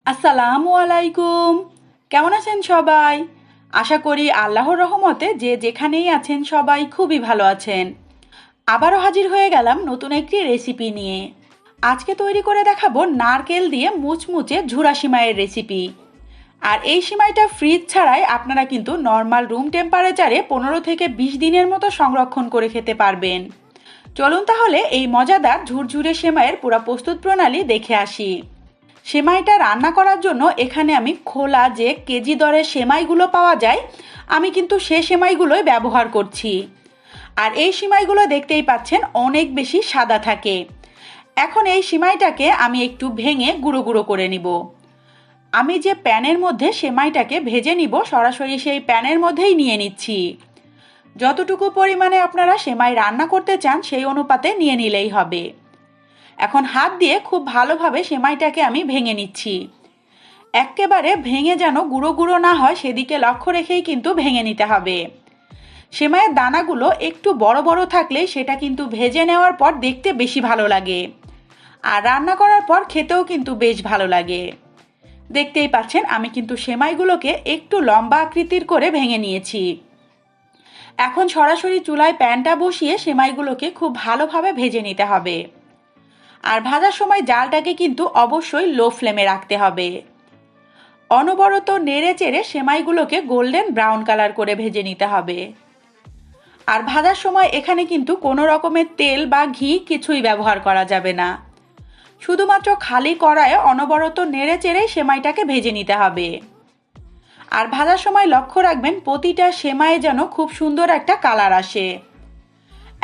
আসসালামু আলাইকুম। কেমন আছেন সবাই? আশা করি আল্লাহর রহমতে যে যেখানেই আছেন সবাই খুবই ভালো আছেন। আবারও হাজির হয়ে গেলাম নতুন একটি রেসিপি নিয়ে। আজকে তৈরি করে দেখাবো নারকেল দিয়ে মুচমুচে ঝুরা সিমাইয়ের রেসিপি। আর এই সিমাইটা ফ্রিজ ছাড়াই আপনারা কিন্তু নর্মাল রুম টেম্পারেচারে 15 থেকে 20 দিনের মতো সংরক্ষণ করে খেতে পারবেন। চলুন তাহলে এই মজাদার ঝুরঝুরে সেমাইয়ের পুরো প্রস্তুত প্রণালী দেখে আসি। সেমাইটা রান্না করার জন্য এখানে আমি খোলা যে কেজি দরের সেমাইগুলো পাওয়া যায়, আমি কিন্তু সে সেমাইগুলোই ব্যবহার করছি। আর এই সেমাইগুলো দেখতেই পাচ্ছেন অনেক বেশি সাদা থাকে। এখন এই সেমাইটাকে আমি একটু ভেঙে গুঁড়ো গুঁড়ো করে নিব। আমি যে প্যানের মধ্যে সেমাইটাকে ভেজে নিব সরাসরি সেই প্যানের মধ্যেই নিয়ে নিচ্ছি। যতটুকু পরিমাণে আপনারা সেমাই রান্না করতে চান সেই অনুপাতে নিয়ে নিলেই হবে। এখন হাত দিয়ে খুব ভালোভাবে সেমাইটাকে আমি ভেঙে নিচ্ছি। একেবারে ভেঙে যেন গুঁড়ো গুঁড়ো না হয় সেদিকে লক্ষ্য রেখেই কিন্তু ভেঙে নিতে হবে। সেমাইয়ের দানাগুলো একটু বড় বড় থাকলে সেটা কিন্তু ভেজে নেওয়ার পর দেখতে বেশি ভালো লাগে, আর রান্না করার পর খেতেও কিন্তু বেশ ভালো লাগে। দেখতেই পাচ্ছেন আমি কিন্তু সেমাইগুলোকে একটু লম্বা আকৃতির করে ভেঙে নিয়েছি। এখন সরাসরি চুলায় প্যানটা বসিয়ে সেমাইগুলোকে খুব ভালোভাবে ভেজে নিতে হবে। আর ভাজার সময় জালটাকে কিন্তু অবশ্যই লো ফ্লেমে রাখতে হবে। অনবরত নেড়ে চেড়ে সেমাইগুলোকে গোল্ডেন ব্রাউন কালার করে ভেজে নিতে হবে। আর ভাজার সময় এখানে কিন্তু কোনো রকমের তেল বা ঘি কিছুই ব্যবহার করা যাবে না। শুধুমাত্র খালি কড়াইয়ে অনবরত নেড়ে চেড়ে সেমাইটাকে ভেজে নিতে হবে। আর ভাজার সময় লক্ষ্য রাখবেন প্রতিটা সেমাইয়ে যেন খুব সুন্দর একটা কালার আসে।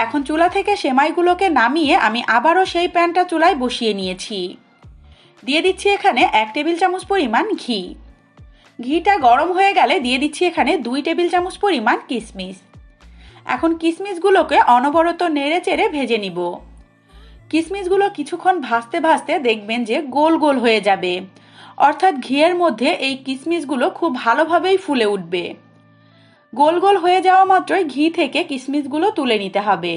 এখন চুলা থেকে সেমাইগুলোকে নামিয়ে আমি আবারও সেই প্যানটা চুলায় বসিয়ে নিয়েছি। দিয়ে দিচ্ছি এখানে 1 টেবিল চামচ পরিমাণ ঘি। ঘিটা গরম হয়ে গেলে দিয়ে দিচ্ছি এখানে 2 টেবিল চামচ পরিমাণ কিশমিশ। এখন কিশমিশগুলোকে অনবরত নেড়ে চেড়ে ভেজে নিব। কিশমিশগুলো কিছুক্ষণ ভাজতে ভাজতে দেখবেন যে গোল গোল হয়ে যাবে, অর্থাৎ ঘিয়ের মধ্যে এই কিশমিশগুলো খুব ভালোভাবেই ফুলে উঠবে। গোল গোল হয়ে যাওয়া মাত্রই ঘি থেকে কিশমিশগুলো তুলে নিতে হবে।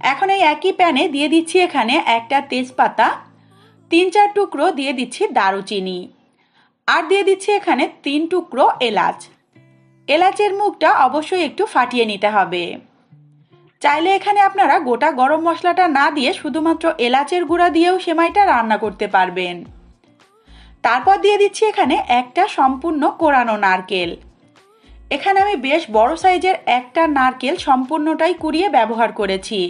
এখন এই একই প্যানে দিয়ে দিচ্ছি এখানে একটা তেজপাতা, 3-4 টুকরো দিয়ে দিচ্ছি দারুচিনি, আর দিয়ে দিচ্ছি এখানে 3 টুকরো এলাচ। এলাচের মুখটা অবশ্যই একটু ফাটিয়ে নিতে হবে। চাইলে এখানে আপনারা গোটা গরম মশলাটা না দিয়ে শুধুমাত্র এলাচের গুঁড়া দিয়েও সেমাইটা রান্না করতে পারবেন। তারপর দিয়ে দিচ্ছি এখানে একটা সম্পূর্ণ কোরানো নারকেল। এখানে আমি বেশ বড় সাইজের একটা নারকেল সম্পূর্ণটাই কুড়িয়ে ব্যবহার করেছি।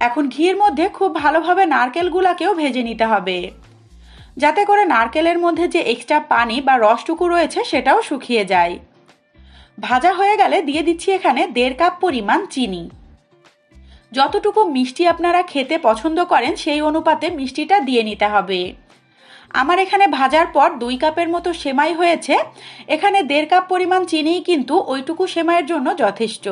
এখন ঘির মধ্যে খুব ভালোভাবে নারকেলগুলাকেও ভেজে নিতে হবে, যাতে করে নারকেলের মধ্যে যে এক্সট্রা পানি বা রসটুকু রয়েছে সেটাও শুকিয়ে যায়। ভাজা হয়ে গেলে দিয়ে দিচ্ছি এখানে 1.5 কাপ পরিমাণ চিনি। যতটুকু মিষ্টি আপনারা খেতে পছন্দ করেন সেই অনুপাতে মিষ্টিটা দিয়ে নিতে হবে। আমার এখানে ভাজার পর 2 কাপের মতো সেমাই হয়েছে, এখানে 1.5 কাপ পরিমাণ চিনিই কিন্তু ওইটুকু সেমাইয়ের জন্য যথেষ্ট।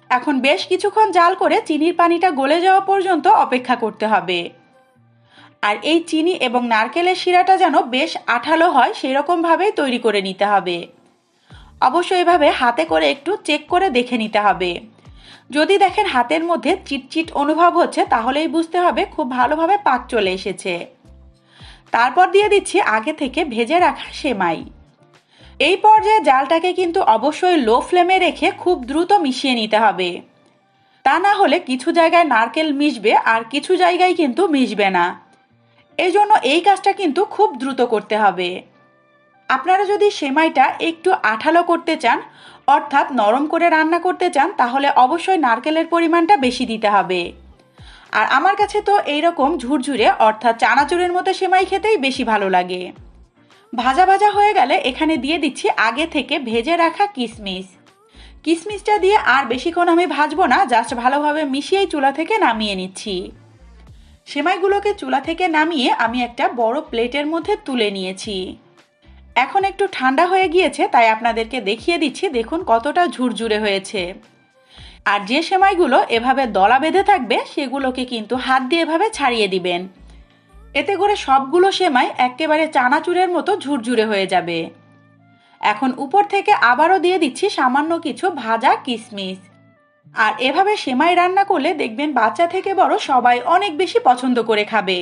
এখন বেশ কিছুক্ষণ জাল করে চিনির পানিটা গলে যাওয়া পর্যন্ত অপেক্ষা করতে হবে। আর এই চিনি এবং নারকেলের শিরাটা যেন বেশ আঠালো হয় সেরকমভাবেই তৈরি করে নিতে হবে। অবশ্যই এভাবে হাতে করে একটু চেক করে দেখে নিতে হবে। যদি দেখেন হাতের মধ্যে চিটচিট অনুভব হচ্ছে তাহলেই বুঝতে হবে খুব ভালোভাবে পাক চলে এসেছে। তারপর দিয়ে দিচ্ছি আগে থেকে ভেজে রাখা সেমাই। এই পর্যায়ে জালটাকে কিন্তু অবশ্যই লো ফ্লেমে রেখে খুব দ্রুত মিশিয়ে নিতে হবে। তা না হলে কিছু জায়গায় নারকেল মিশবে আর কিছু জায়গায় কিন্তু মিশবে না। এই জন্য এই কাজটা কিন্তু খুব দ্রুত করতে হবে। আপনারা যদি সেমাইটা একটু আঠালো করতে চান, অর্থাৎ নরম করে রান্না করতে চান, তাহলে অবশ্যই নারকেলের পরিমাণটা বেশি দিতে হবে। আর আমার কাছে তো এইরকম ঝুরঝুরে অর্থাৎ চানাচুরের মতো সেমাই খেতেই বেশি ভালো লাগে। ভাজা ভাজা হয়ে গেলে এখানে দিয়ে দিচ্ছি আগে থেকে ভেজে রাখা কিশমিশ। কিশমিশটা দিয়ে আর বেশিক্ষণ আমি ভাজবো না, জাস্ট ভালোভাবে মিশিয়েই চুলা থেকে নামিয়ে নিচ্ছি। সেমাইগুলোকে চুলা থেকে নামিয়ে আমি একটা বড় প্লেটের মধ্যে তুলে নিয়েছি। এখন একটু ঠান্ডা হয়ে গিয়েছে, তাই আপনাদেরকে দেখিয়ে দিচ্ছি, দেখুন কতটা ঝুরঝুরে হয়েছে। আর যে সেমাইগুলো এভাবে দলা বেঁধে থাকবে সেগুলোকে কিন্তু হাত দিয়ে এভাবে ছাড়িয়ে দিবেন। এতে করে সবগুলো সেমাই একেবারে চানাচুরের মতো ঝুরঝুরে হয়ে যাবে। এখন উপর থেকে আবারও দিয়ে দিচ্ছি সামান্য কিছু ভাজা কিশমিশ। আর এভাবে সেমাই রান্না করলে দেখবেন বাচ্চা থেকে বড় সবাই অনেক বেশি পছন্দ করে খাবে।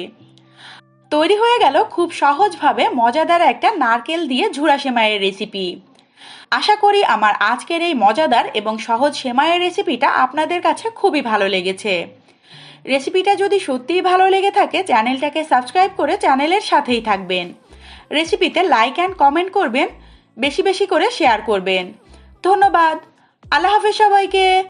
তৈরি হয়ে গেল খুব সহজভাবে মজাদার একটা নারকেল দিয়ে ঝুরা সেমাইয়ের রেসিপি। আশা করি আমার আজকের এই মজাদার এবং সহজ সেমাইয়ের রেসিপিটা আপনাদের কাছে খুবই ভালো লেগেছে। রেসিপিটা যদি সত্যিই ভালো লেগে থাকে চ্যানেলটাকে সাবস্ক্রাইব করে চ্যানেলের সাথেই থাকবেন। রেসিপিতে লাইক অ্যান্ড কমেন্ট করবেন, বেশি বেশি করে শেয়ার করবেন। ধন্যবাদ। আল্লাহ হাফেজ সবাইকে।